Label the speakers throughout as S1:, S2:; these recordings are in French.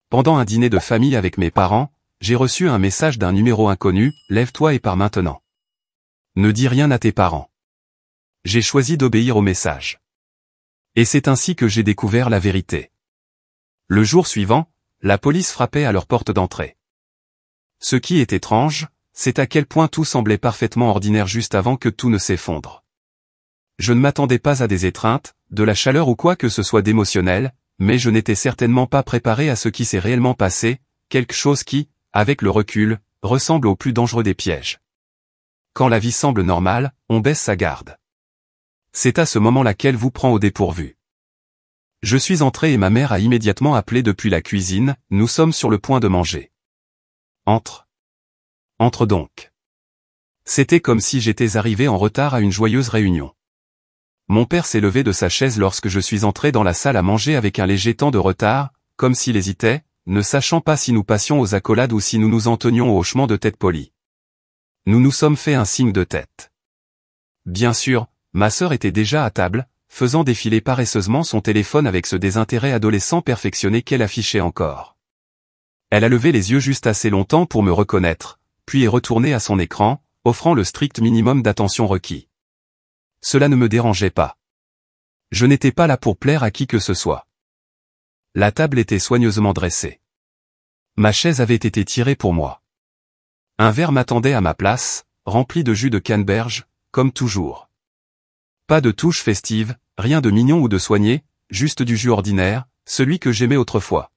S1: pendant un dîner de famille avec mes parents, j'ai reçu un message d'un numéro inconnu, lève-toi et pars maintenant. Ne dis rien à tes parents. J'ai choisi d'obéir au message. Et c'est ainsi que j'ai découvert la vérité. Le jour suivant, la police frappait à leur porte d'entrée. Ce qui est étrange, c'est à quel point tout semblait parfaitement ordinaire juste avant que tout ne s'effondre. Je ne m'attendais pas à des étreintes, de la chaleur ou quoi que ce soit d'émotionnel, mais je n'étais certainement pas préparé à ce qui s'est réellement passé, quelque chose qui, avec le recul, ressemble au plus dangereux des pièges. Quand la vie semble normale, on baisse sa garde. C'est à ce moment-là qu'elle vous prend au dépourvu. Je suis entré et ma mère a immédiatement appelé depuis la cuisine, nous sommes sur le point de manger. Entre. Entre donc. C'était comme si j'étais arrivé en retard à une joyeuse réunion. Mon père s'est levé de sa chaise lorsque je suis entré dans la salle à manger avec un léger temps de retard, comme s'il hésitait, ne sachant pas si nous passions aux accolades ou si nous nous en tenions au hochement de tête poli. Nous nous sommes fait un signe de tête. Bien sûr, ma sœur était déjà à table, faisant défiler paresseusement son téléphone avec ce désintérêt adolescent perfectionné qu'elle affichait encore. Elle a levé les yeux juste assez longtemps pour me reconnaître, puis est retournée à son écran, offrant le strict minimum d'attention requis. Cela ne me dérangeait pas. Je n'étais pas là pour plaire à qui que ce soit. La table était soigneusement dressée. Ma chaise avait été tirée pour moi. Un verre m'attendait à ma place, rempli de jus de canneberge, comme toujours. Pas de touche festive, rien de mignon ou de soigné, juste du jus ordinaire, celui que j'aimais autrefois.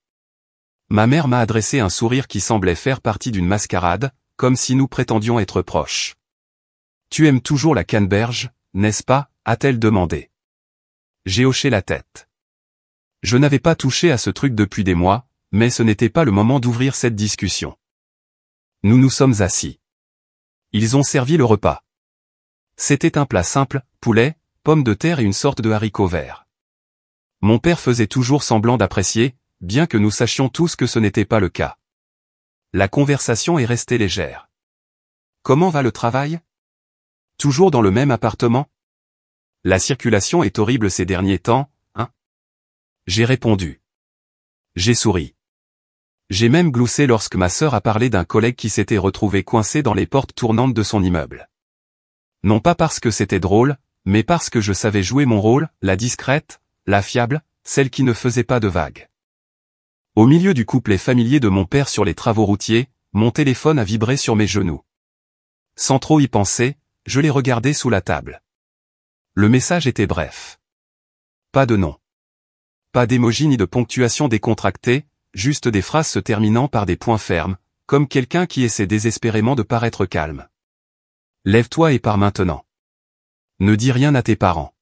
S1: Ma mère m'a adressé un sourire qui semblait faire partie d'une mascarade, comme si nous prétendions être proches. « Tu aimes toujours la canneberge, n'est-ce pas ?» a-t-elle demandé. J'ai hoché la tête. Je n'avais pas touché à ce truc depuis des mois, mais ce n'était pas le moment d'ouvrir cette discussion. Nous nous sommes assis. Ils ont servi le repas. C'était un plat simple, poulet, pommes de terre et une sorte de haricots verts. Mon père faisait toujours semblant d'apprécier, bien que nous sachions tous que ce n'était pas le cas. La conversation est restée légère. Comment va le travail ? Toujours dans le même appartement ? La circulation est horrible ces derniers temps, hein ? J'ai répondu. J'ai souri. J'ai même gloussé lorsque ma sœur a parlé d'un collègue qui s'était retrouvé coincé dans les portes tournantes de son immeuble. Non pas parce que c'était drôle, mais parce que je savais jouer mon rôle, la discrète, la fiable, celle qui ne faisait pas de vagues. Au milieu du couplet familier de mon père sur les travaux routiers, mon téléphone a vibré sur mes genoux. Sans trop y penser, je l'ai regardé sous la table. Le message était bref. Pas de nom. Pas d'émoji ni de ponctuation décontractée, juste des phrases se terminant par des points fermes, comme quelqu'un qui essaie désespérément de paraître calme. Lève-toi et pars maintenant. Ne dis rien à tes parents.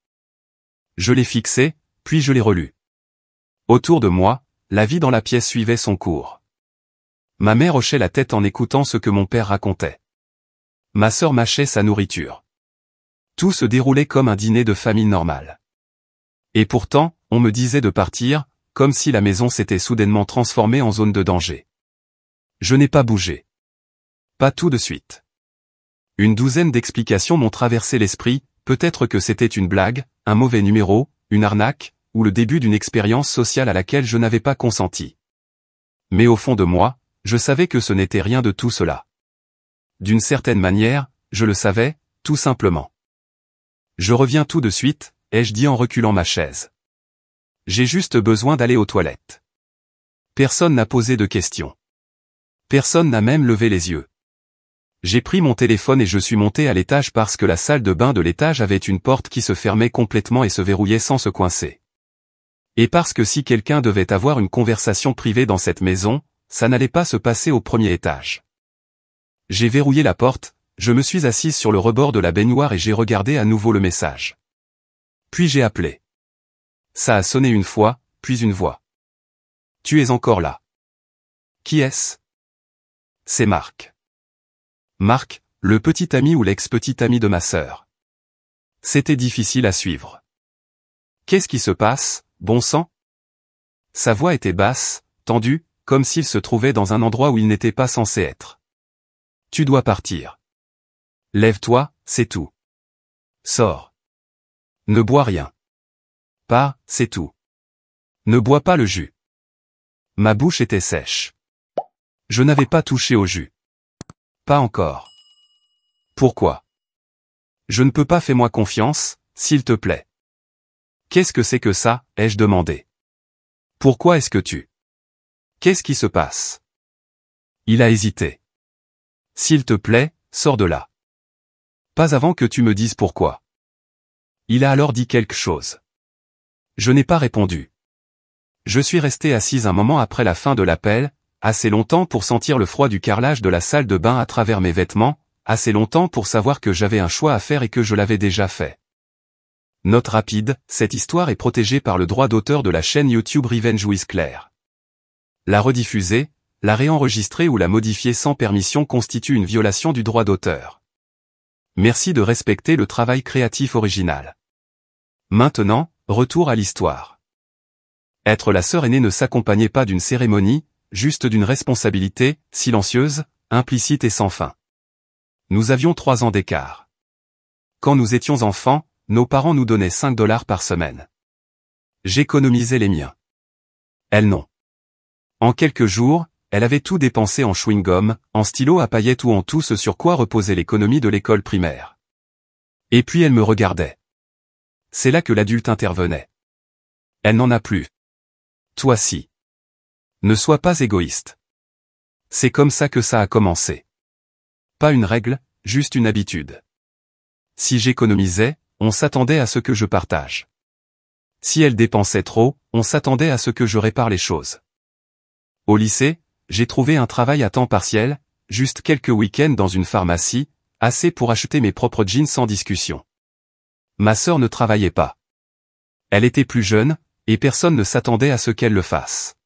S1: Je l'ai fixé, puis je l'ai relu. Autour de moi, la vie dans la pièce suivait son cours. Ma mère hochait la tête en écoutant ce que mon père racontait. Ma sœur mâchait sa nourriture. Tout se déroulait comme un dîner de famille normal. Et pourtant, on me disait de partir, comme si la maison s'était soudainement transformée en zone de danger. Je n'ai pas bougé. Pas tout de suite. Une douzaine d'explications m'ont traversé l'esprit, peut-être que c'était une blague, un mauvais numéro, une arnaque, ou le début d'une expérience sociale à laquelle je n'avais pas consenti. Mais au fond de moi, je savais que ce n'était rien de tout cela. D'une certaine manière, je le savais, tout simplement. Je reviens tout de suite, ai-je dit en reculant ma chaise. J'ai juste besoin d'aller aux toilettes. Personne n'a posé de questions. Personne n'a même levé les yeux. J'ai pris mon téléphone et je suis monté à l'étage parce que la salle de bain de l'étage avait une porte qui se fermait complètement et se verrouillait sans se coincer. Et parce que si quelqu'un devait avoir une conversation privée dans cette maison, ça n'allait pas se passer au premier étage. J'ai verrouillé la porte, je me suis assise sur le rebord de la baignoire et j'ai regardé à nouveau le message. Puis j'ai appelé. Ça a sonné une fois, puis une voix. Tu es encore là. Qui est-ce ? C'est Marc. Marc, le petit ami ou l'ex-petit ami de ma sœur. C'était difficile à suivre. Qu'est-ce qui se passe, bon sang ? Sa voix était basse, tendue, comme s'il se trouvait dans un endroit où il n'était pas censé être. Tu dois partir. Lève-toi, c'est tout. Sors. Ne bois rien. Pas, c'est tout. Ne bois pas le jus. Ma bouche était sèche. Je n'avais pas touché au jus. Pas encore. Pourquoi? Je ne peux pas, fais-moi confiance, s'il te plaît. Qu'est-ce que c'est que ça, ai-je demandé. Pourquoi est-ce que tu... Qu'est-ce qui se passe? Il a hésité. S'il te plaît, sors de là. Pas avant que tu me dises pourquoi. Il a alors dit quelque chose. Je n'ai pas répondu. Je suis resté assise un moment après la fin de l'appel, assez longtemps pour sentir le froid du carrelage de la salle de bain à travers mes vêtements, assez longtemps pour savoir que j'avais un choix à faire et que je l'avais déjà fait. Note rapide, cette histoire est protégée par le droit d'auteur de la chaîne YouTube Revenge with Claire. La rediffuser, la réenregistrer ou la modifier sans permission constitue une violation du droit d'auteur. Merci de respecter le travail créatif original. Maintenant, retour à l'histoire. Être la sœur aînée ne s'accompagnait pas d'une cérémonie, juste d'une responsabilité, silencieuse, implicite et sans fin. Nous avions 3 ans d'écart. Quand nous étions enfants, nos parents nous donnaient 5 $ par semaine. J'économisais les miens. Elle non. En quelques jours, elle avait tout dépensé en chewing-gum, en stylo à paillettes ou en tout ce sur quoi reposait l'économie de l'école primaire. Et puis elle me regardait. C'est là que l'adulte intervenait. Elle n'en a plus. Toi si. Ne sois pas égoïste. C'est comme ça que ça a commencé. Pas une règle, juste une habitude. Si j'économisais, on s'attendait à ce que je partage. Si elle dépensait trop, on s'attendait à ce que je répare les choses. Au lycée, j'ai trouvé un travail à temps partiel, juste quelques week-ends dans une pharmacie, assez pour acheter mes propres jeans sans discussion. Ma sœur ne travaillait pas. Elle était plus jeune, et personne ne s'attendait à ce qu'elle le fasse.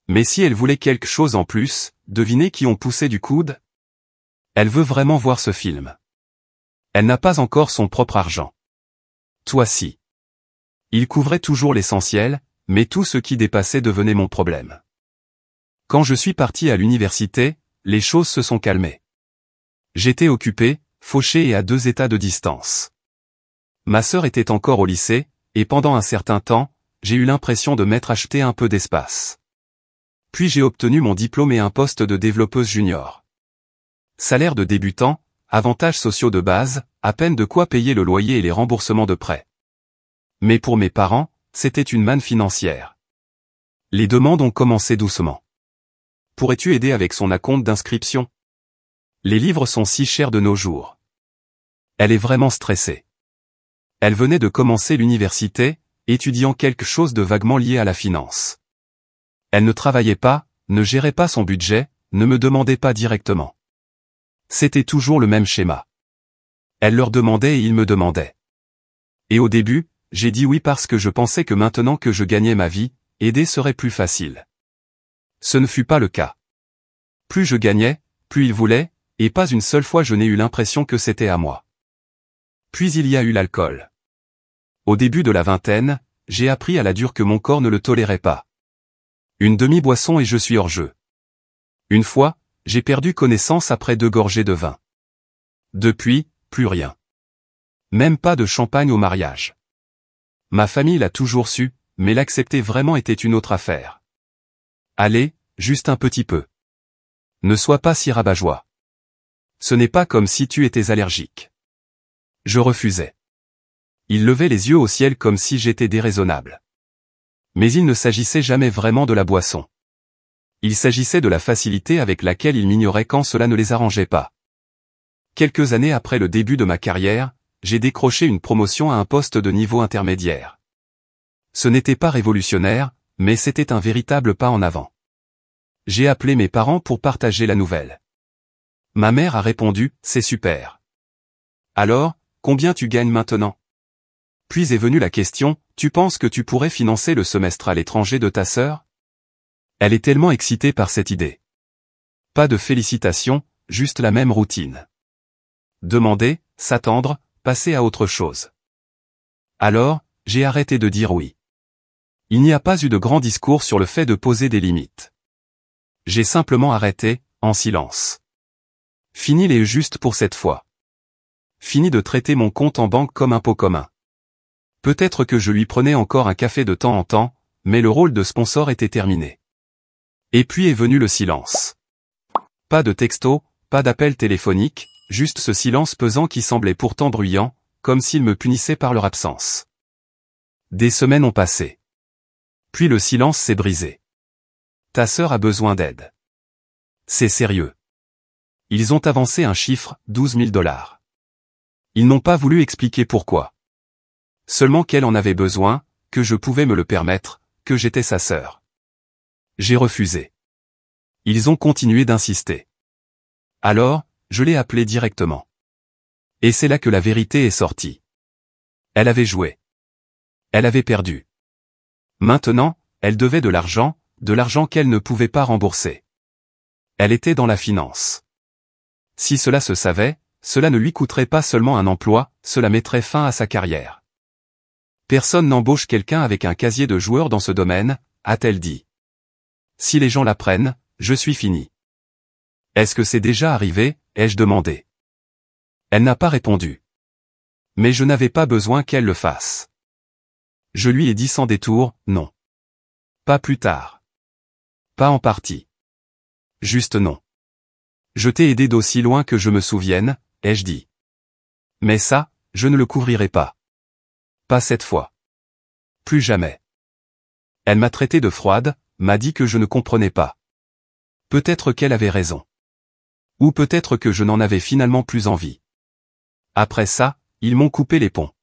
S1: Mais si elle voulait quelque chose en plus, devinez qui on poussait du coude? Elle veut vraiment voir ce film. Elle n'a pas encore son propre argent. Toi si. Il couvrait toujours l'essentiel, mais tout ce qui dépassait devenait mon problème. Quand je suis parti à l'université, les choses se sont calmées. J'étais occupé, fauché et à 2 états de distance. Ma sœur était encore au lycée, et pendant un certain temps, j'ai eu l'impression de m'être acheté un peu d'espace. Puis j'ai obtenu mon diplôme et un poste de développeuse junior. Salaire de débutant, avantages sociaux de base, à peine de quoi payer le loyer et les remboursements de prêts. Mais pour mes parents, c'était une manne financière. Les demandes ont commencé doucement. Pourrais-tu aider avec son acompte d'inscription? Les livres sont si chers de nos jours. Elle est vraiment stressée. Elle venait de commencer l'université, étudiant quelque chose de vaguement lié à la finance. Elle ne travaillait pas, ne gérait pas son budget, ne me demandait pas directement. C'était toujours le même schéma. Elle leur demandait et ils me demandaient. Et au début, j'ai dit oui parce que je pensais que maintenant que je gagnais ma vie, aider serait plus facile. Ce ne fut pas le cas. Plus je gagnais, plus ils voulaient, et pas une seule fois je n'ai eu l'impression que c'était à moi. Puis il y a eu l'alcool. Au début de la vingtaine, j'ai appris à la dure que mon corps ne le tolérait pas. Une demi-boisson et je suis hors jeu. Une fois, j'ai perdu connaissance après 2 gorgées de vin. Depuis, plus rien. Même pas de champagne au mariage. Ma famille l'a toujours su, mais l'accepter vraiment était une autre affaire. Allez, juste un petit peu. Ne sois pas si rabat-joie. Ce n'est pas comme si tu étais allergique. Je refusais. Il levait les yeux au ciel comme si j'étais déraisonnable. Mais il ne s'agissait jamais vraiment de la boisson. Il s'agissait de la facilité avec laquelle ils m'ignoraient quand cela ne les arrangeait pas. Quelques années après le début de ma carrière, j'ai décroché une promotion à un poste de niveau intermédiaire. Ce n'était pas révolutionnaire, mais c'était un véritable pas en avant. J'ai appelé mes parents pour partager la nouvelle. Ma mère a répondu, c'est super. Alors, combien tu gagnes maintenant? Puis est venue la question, tu penses que tu pourrais financer le semestre à l'étranger de ta sœur? Elle est tellement excitée par cette idée. Pas de félicitations, juste la même routine. Demander, s'attendre, passer à autre chose. Alors, j'ai arrêté de dire oui. Il n'y a pas eu de grand discours sur le fait de poser des limites. J'ai simplement arrêté, en silence. Fini les juste pour cette fois. Fini de traiter mon compte en banque comme un pot commun. Peut-être que je lui prenais encore un café de temps en temps, mais le rôle de sponsor était terminé. Et puis est venu le silence. Pas de texto, pas d'appel téléphonique, juste ce silence pesant qui semblait pourtant bruyant, comme s'il me punissait par leur absence. Des semaines ont passé. Puis le silence s'est brisé. Ta sœur a besoin d'aide. C'est sérieux. Ils ont avancé un chiffre, 12 000 $. Ils n'ont pas voulu expliquer pourquoi. Seulement qu'elle en avait besoin, que je pouvais me le permettre, que j'étais sa sœur. J'ai refusé. Ils ont continué d'insister. Alors, je l'ai appelée directement. Et c'est là que la vérité est sortie. Elle avait joué. Elle avait perdu. Maintenant, elle devait de l'argent qu'elle ne pouvait pas rembourser. Elle était dans la finance. Si cela se savait, cela ne lui coûterait pas seulement un emploi, cela mettrait fin à sa carrière. Personne n'embauche quelqu'un avec un casier de joueur dans ce domaine, a-t-elle dit. Si les gens l'apprennent, je suis fini. Est-ce que c'est déjà arrivé, ai-je demandé. Elle n'a pas répondu. Mais je n'avais pas besoin qu'elle le fasse. Je lui ai dit sans détour, non. Pas plus tard. Pas en partie. Juste non. Je t'ai aidé d'aussi loin que je me souvienne, ai-je dit. Mais ça, je ne le couvrirai pas. Pas cette fois. Plus jamais. Elle m'a traité de froide, m'a dit que je ne comprenais pas. Peut-être qu'elle avait raison. Ou peut-être que je n'en avais finalement plus envie. Après ça, ils m'ont coupé les ponts.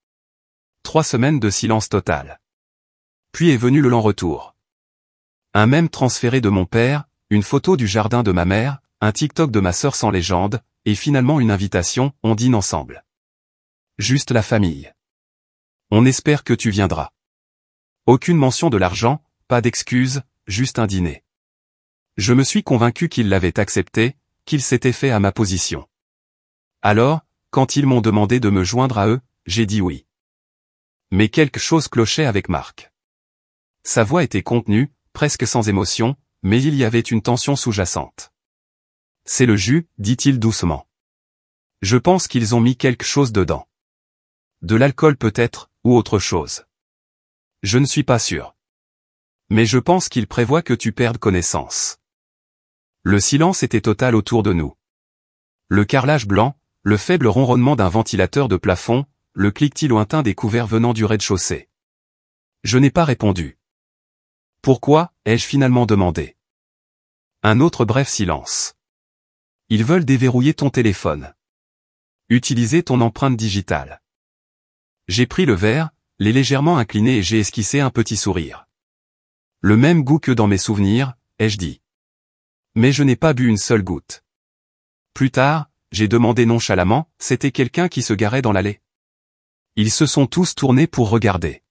S1: 3 semaines de silence total. Puis est venu le lent retour. Un mème transféré de mon père, une photo du jardin de ma mère, un TikTok de ma sœur sans légende, et finalement une invitation, on dîne ensemble. Juste la famille. On espère que tu viendras. Aucune mention de l'argent, pas d'excuses, juste un dîner. Je me suis convaincu qu'ils l'avaient accepté, qu'ils s'étaient fait à ma position. Alors, quand ils m'ont demandé de me joindre à eux, j'ai dit oui. Mais quelque chose clochait avec Marc. Sa voix était contenue, presque sans émotion, mais il y avait une tension sous-jacente. C'est le jus, dit-il doucement. Je pense qu'ils ont mis quelque chose dedans. De l'alcool peut-être, ou autre chose. Je ne suis pas sûr. Mais je pense qu'ils prévoient que tu perdes connaissance. Le silence était total autour de nous. Le carrelage blanc, le faible ronronnement d'un ventilateur de plafond, le cliquetis lointain des couverts venant du rez-de-chaussée. Je n'ai pas répondu. Pourquoi, ai-je finalement demandé. Un autre bref silence. Ils veulent déverrouiller ton téléphone. Utiliser ton empreinte digitale. J'ai pris le verre, l'ai légèrement incliné et j'ai esquissé un petit sourire. Le même goût que dans mes souvenirs, ai-je dit. Mais je n'ai pas bu une seule goutte. Plus tard, j'ai demandé nonchalamment, c'était quelqu'un qui se garait dans l'allée. Ils se sont tous tournés pour regarder.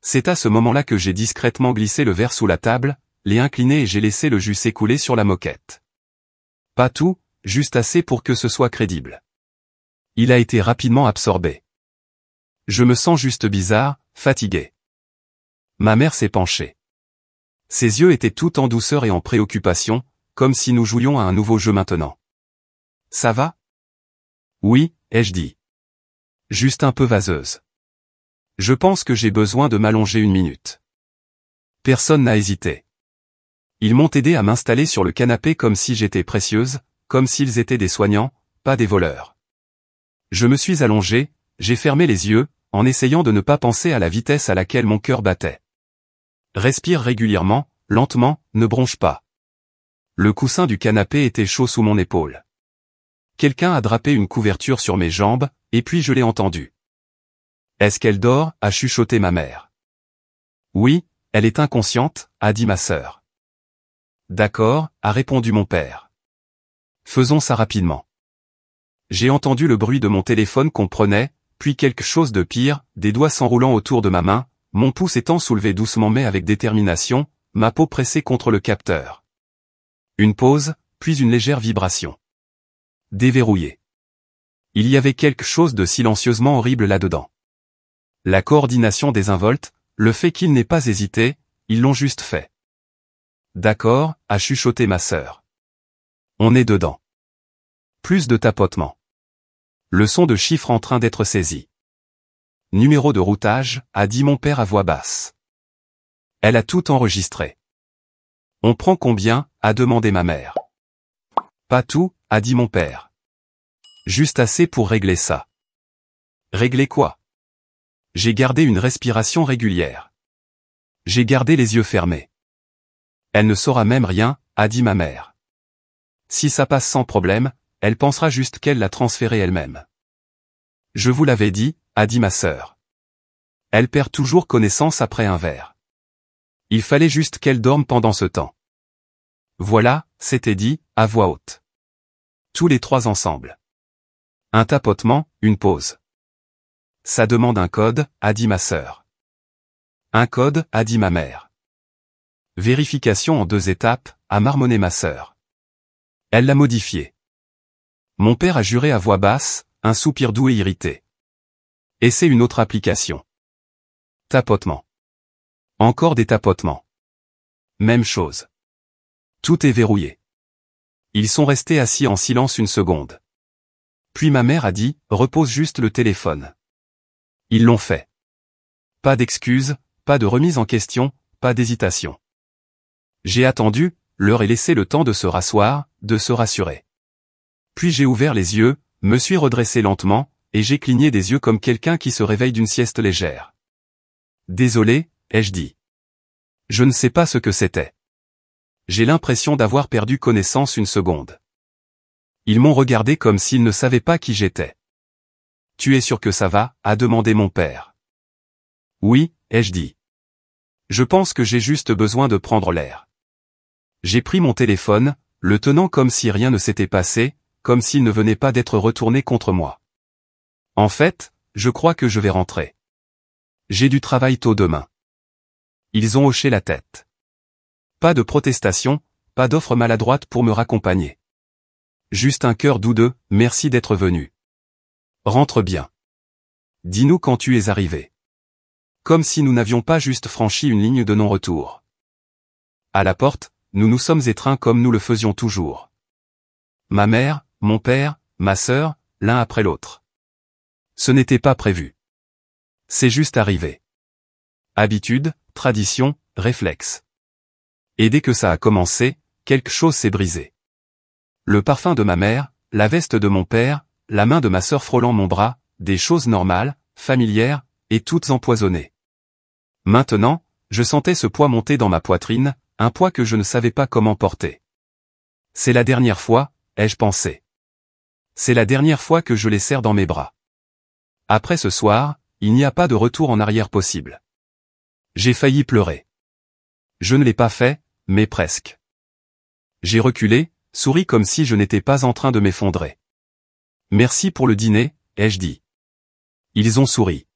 S1: C'est à ce moment-là que j'ai discrètement glissé le verre sous la table, l'ai incliné et j'ai laissé le jus s'écouler sur la moquette. Pas tout, juste assez pour que ce soit crédible. Il a été rapidement absorbé. Je me sens juste bizarre, fatigué. Ma mère s'est penchée. Ses yeux étaient tout en douceur et en préoccupation, comme si nous jouions à un nouveau jeu maintenant. Ça va? Oui, ai-je dit. Juste un peu vaseuse. Je pense que j'ai besoin de m'allonger 1 minute. Personne n'a hésité. Ils m'ont aidé à m'installer sur le canapé comme si j'étais précieuse, comme s'ils étaient des soignants, pas des voleurs. Je me suis allongé, j'ai fermé les yeux, en essayant de ne pas penser à la vitesse à laquelle mon cœur battait. Respire régulièrement, lentement, ne bronche pas. Le coussin du canapé était chaud sous mon épaule. Quelqu'un a drapé une couverture sur mes jambes, et puis je l'ai entendu. Est-ce qu'elle dort, a chuchoté ma mère. Oui, elle est inconsciente, a dit ma sœur. D'accord, a répondu mon père. Faisons ça rapidement. J'ai entendu le bruit de mon téléphone qu'on prenait, puis quelque chose de pire, des doigts s'enroulant autour de ma main, mon pouce étant soulevé doucement mais avec détermination, ma peau pressée contre le capteur. Une pause, puis une légère vibration. Déverrouillé. Il y avait quelque chose de silencieusement horrible là-dedans. La coordination désinvolte, le fait qu'ils n'aient pas hésité, ils l'ont juste fait. D'accord, a chuchoté ma sœur. On est dedans. Plus de tapotement. Le son de chiffres en train d'être saisi. Numéro de routage, a dit mon père à voix basse. Elle a tout enregistré. On prend combien, a demandé ma mère. Pas tout, a dit mon père. Juste assez pour régler ça. Régler quoi? J'ai gardé une respiration régulière. J'ai gardé les yeux fermés. Elle ne saura même rien, a dit ma mère. Si ça passe sans problème, elle pensera juste qu'elle l'a transféré elle-même. Je vous l'avais dit, a dit ma sœur. Elle perd toujours connaissance après un verre. Il fallait juste qu'elle dorme pendant ce temps. Voilà, c'était dit, à voix haute. Tous les trois ensemble. Un tapotement, une pause. Ça demande un code, a dit ma sœur. Un code, a dit ma mère. Vérification en 2 étapes, a marmonné ma sœur. Elle l'a modifié. Mon père a juré à voix basse, un soupir doux et irrité. Et c'est une autre application. Tapotement. Encore des tapotements. Même chose. Tout est verrouillé. Ils sont restés assis en silence une seconde. Puis ma mère a dit, repose juste le téléphone. Ils l'ont fait. Pas d'excuses, pas de remise en question, pas d'hésitation. J'ai attendu, leur ai laissé le temps de se rasseoir, de se rassurer. Puis j'ai ouvert les yeux, me suis redressé lentement, et j'ai cligné des yeux comme quelqu'un qui se réveille d'une sieste légère. Désolé, ai-je dit. Je ne sais pas ce que c'était. J'ai l'impression d'avoir perdu connaissance une seconde. Ils m'ont regardé comme s'ils ne savaient pas qui j'étais. Tu es sûr que ça va, a demandé mon père. Oui, ai-je dit. Je pense que j'ai juste besoin de prendre l'air. J'ai pris mon téléphone, le tenant comme si rien ne s'était passé, comme s'il ne venait pas d'être retourné contre moi. En fait, je crois que je vais rentrer. J'ai du travail tôt demain. Ils ont hoché la tête. Pas de protestation, pas d'offre maladroite pour me raccompagner. Juste un cœur doux de « merci d'être venu. Rentre bien. Dis-nous quand tu es arrivé. » Comme si nous n'avions pas juste franchi une ligne de non-retour. À la porte, nous nous sommes étreints comme nous le faisions toujours. Ma mère, mon père, ma sœur, l'un après l'autre. Ce n'était pas prévu. C'est juste arrivé. Habitude, tradition, réflexe. Et dès que ça a commencé, quelque chose s'est brisé. Le parfum de ma mère, la veste de mon père, la main de ma sœur frôlant mon bras, des choses normales, familières, et toutes empoisonnées. Maintenant, je sentais ce poids monter dans ma poitrine, un poids que je ne savais pas comment porter. C'est la dernière fois, ai-je pensé. C'est la dernière fois que je les serre dans mes bras. Après ce soir, il n'y a pas de retour en arrière possible. J'ai failli pleurer. Je ne l'ai pas fait, mais presque. J'ai reculé, souri comme si je n'étais pas en train de m'effondrer. Merci pour le dîner, ai-je dit. Ils ont souri.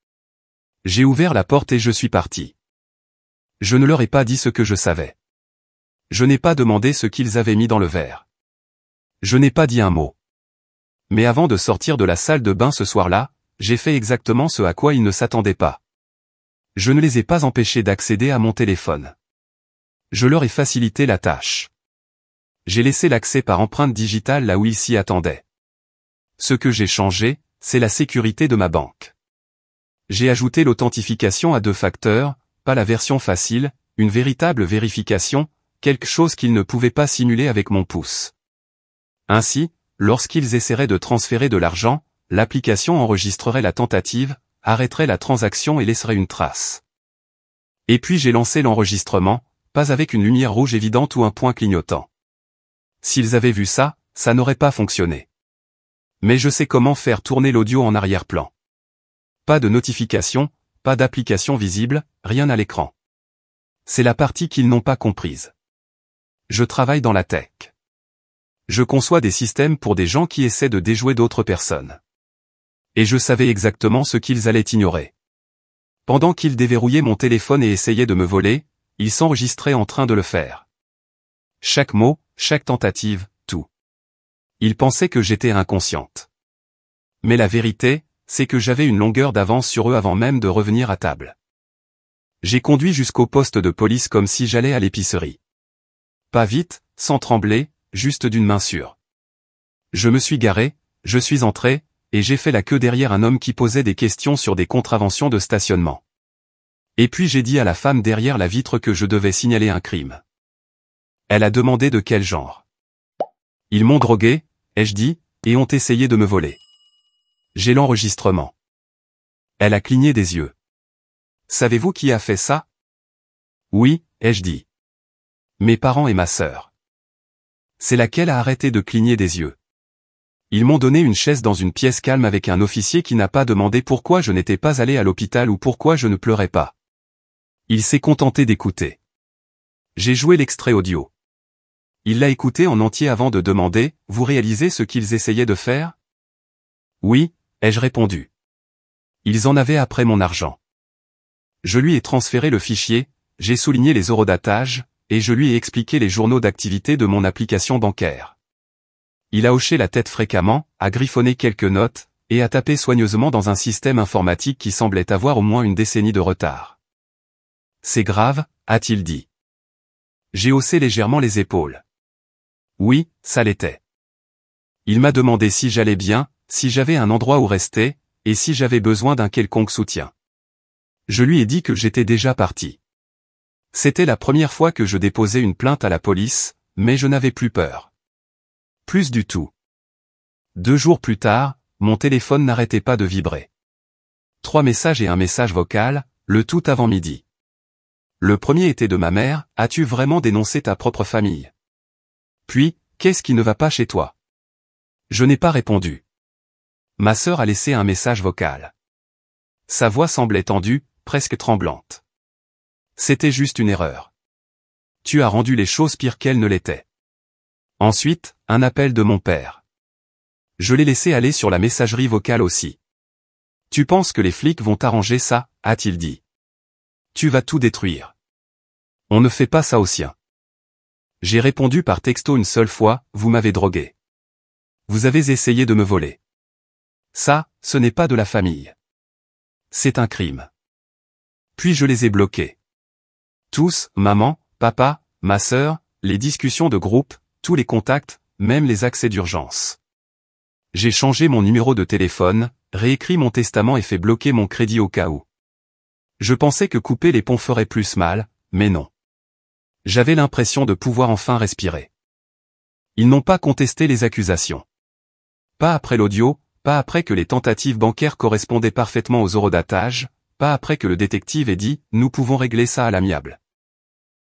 S1: J'ai ouvert la porte et je suis parti. Je ne leur ai pas dit ce que je savais. Je n'ai pas demandé ce qu'ils avaient mis dans le verre. Je n'ai pas dit un mot. Mais avant de sortir de la salle de bain ce soir-là, j'ai fait exactement ce à quoi ils ne s'attendaient pas. Je ne les ai pas empêchés d'accéder à mon téléphone. Je leur ai facilité la tâche. J'ai laissé l'accès par empreinte digitale là où ils s'y attendaient. Ce que j'ai changé, c'est la sécurité de ma banque. J'ai ajouté l'authentification à 2 facteurs, pas la version facile, une véritable vérification, quelque chose qu'ils ne pouvaient pas simuler avec mon pouce. Ainsi, lorsqu'ils essaieraient de transférer de l'argent, l'application enregistrerait la tentative, arrêterait la transaction et laisserait une trace. Et puis j'ai lancé l'enregistrement, pas avec une lumière rouge évidente ou un point clignotant. S'ils avaient vu ça, ça n'aurait pas fonctionné. Mais je sais comment faire tourner l'audio en arrière-plan. Pas de notification, pas d'application visible, rien à l'écran. C'est la partie qu'ils n'ont pas comprise. Je travaille dans la tech. Je conçois des systèmes pour des gens qui essaient de déjouer d'autres personnes. Et je savais exactement ce qu'ils allaient ignorer. Pendant qu'ils déverrouillaient mon téléphone et essayaient de me voler, ils s'enregistraient en train de le faire. Chaque mot, chaque tentative, tout. Ils pensaient que j'étais inconsciente. Mais la vérité, c'est que j'avais une longueur d'avance sur eux avant même de revenir à table. J'ai conduit jusqu'au poste de police comme si j'allais à l'épicerie. Pas vite, sans trembler, juste d'une main sûre. Je me suis garé, je suis entré, et j'ai fait la queue derrière un homme qui posait des questions sur des contraventions de stationnement. Et puis j'ai dit à la femme derrière la vitre que je devais signaler un crime. Elle a demandé de quel genre. Ils m'ont drogué, ai-je dit, et ont essayé de me voler. J'ai l'enregistrement. Elle a cligné des yeux. Savez-vous qui a fait ça? Oui, ai-je dit. Mes parents et ma sœur. C'est laquelle a arrêté de cligner des yeux. Ils m'ont donné une chaise dans une pièce calme avec un officier qui n'a pas demandé pourquoi je n'étais pas allé à l'hôpital ou pourquoi je ne pleurais pas. Il s'est contenté d'écouter. J'ai joué l'extrait audio. Il l'a écouté en entier avant de demander, « Vous réalisez ce qu'ils essayaient de faire ?» Oui, ai-je répondu. Ils en avaient après mon argent. Je lui ai transféré le fichier, j'ai souligné les horodatages, et je lui ai expliqué les journaux d'activité de mon application bancaire. Il a hoché la tête fréquemment, a griffonné quelques notes, et a tapé soigneusement dans un système informatique qui semblait avoir au moins une décennie de retard. C'est grave, a-t-il dit. J'ai haussé légèrement les épaules. Oui, ça l'était. Il m'a demandé si j'allais bien, si j'avais un endroit où rester, et si j'avais besoin d'un quelconque soutien. Je lui ai dit que j'étais déjà parti. C'était la première fois que je déposais une plainte à la police, mais je n'avais plus peur. Plus du tout. 2 jours plus tard, mon téléphone n'arrêtait pas de vibrer. 3 messages et un message vocal, le tout avant midi. Le premier était de ma mère, « As-tu vraiment dénoncé ta propre famille ? Puis, qu'est-ce qui ne va pas chez toi ? » Je n'ai pas répondu. Ma sœur a laissé un message vocal. Sa voix semblait tendue, presque tremblante. C'était juste une erreur. Tu as rendu les choses pires qu'elles ne l'étaient. Ensuite, un appel de mon père. Je l'ai laissé aller sur la messagerie vocale aussi. Tu penses que les flics vont arranger ça, a-t-il dit. Tu vas tout détruire. On ne fait pas ça aux siens. J'ai répondu par texto une seule fois, vous m'avez drogué. Vous avez essayé de me voler. Ça, ce n'est pas de la famille. C'est un crime. Puis je les ai bloqués. Tous, maman, papa, ma sœur, les discussions de groupe, tous les contacts, même les accès d'urgence. J'ai changé mon numéro de téléphone, réécrit mon testament et fait bloquer mon crédit au cas où. Je pensais que couper les ponts ferait plus mal, mais non. J'avais l'impression de pouvoir enfin respirer. Ils n'ont pas contesté les accusations. Pas après l'audio, pas après que les tentatives bancaires correspondaient parfaitement aux horodatages, pas après que le détective ait dit « Nous pouvons régler ça à l'amiable ».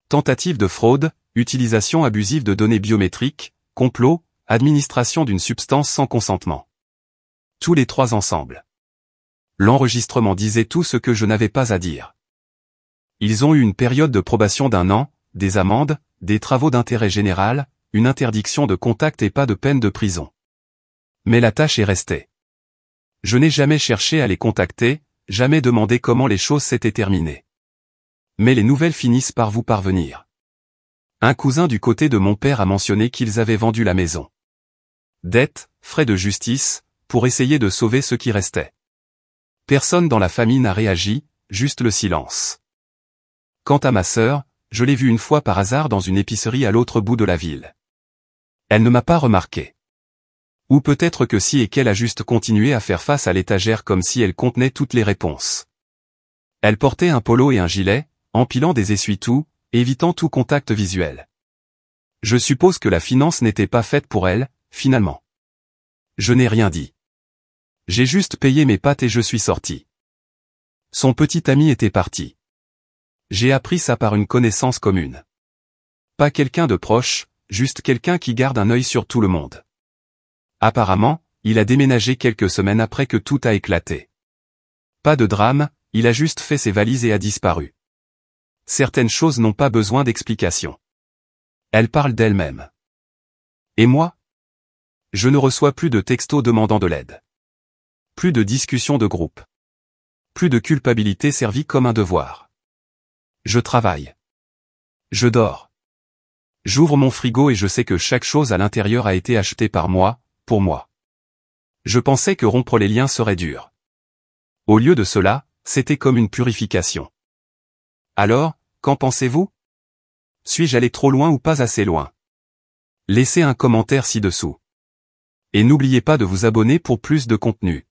S1: Tentative de fraude, utilisation abusive de données biométriques, complot, administration d'une substance sans consentement. Tous les 3 ensemble. L'enregistrement disait tout ce que je n'avais pas à dire. Ils ont eu une période de probation d'1 an, des amendes, des travaux d'intérêt général, une interdiction de contact et pas de peine de prison. Mais la tâche est restée. Je n'ai jamais cherché à les contacter, jamais demandé comment les choses s'étaient terminées. Mais les nouvelles finissent par vous parvenir. Un cousin du côté de mon père a mentionné qu'ils avaient vendu la maison. Dettes, frais de justice, pour essayer de sauver ce qui restait. Personne dans la famille n'a réagi, juste le silence. Quant à ma sœur, je l'ai vue une fois par hasard dans une épicerie à l'autre bout de la ville. Elle ne m'a pas remarqué. Ou peut-être que si et qu'elle a juste continué à faire face à l'étagère comme si elle contenait toutes les réponses. Elle portait un polo et un gilet, empilant des essuie-tout, évitant tout contact visuel. Je suppose que la finance n'était pas faite pour elle, finalement. Je n'ai rien dit. J'ai juste payé mes pâtes et je suis sorti. Son petit ami était parti. J'ai appris ça par une connaissance commune. Pas quelqu'un de proche, juste quelqu'un qui garde un œil sur tout le monde. Apparemment, il a déménagé quelques semaines après que tout a éclaté. Pas de drame, il a juste fait ses valises et a disparu. Certaines choses n'ont pas besoin d'explication. Elles parlent d'elles-mêmes. Et moi? Je ne reçois plus de textos demandant de l'aide. Plus de discussions de groupe. Plus de culpabilité servie comme un devoir. Je travaille. Je dors. J'ouvre mon frigo et je sais que chaque chose à l'intérieur a été achetée par moi, pour moi. Je pensais que rompre les liens serait dur. Au lieu de cela, c'était comme une purification. Alors, qu'en pensez-vous? Suis-je allé trop loin ou pas assez loin? Laissez un commentaire ci-dessous. Et n'oubliez pas de vous abonner pour plus de contenu.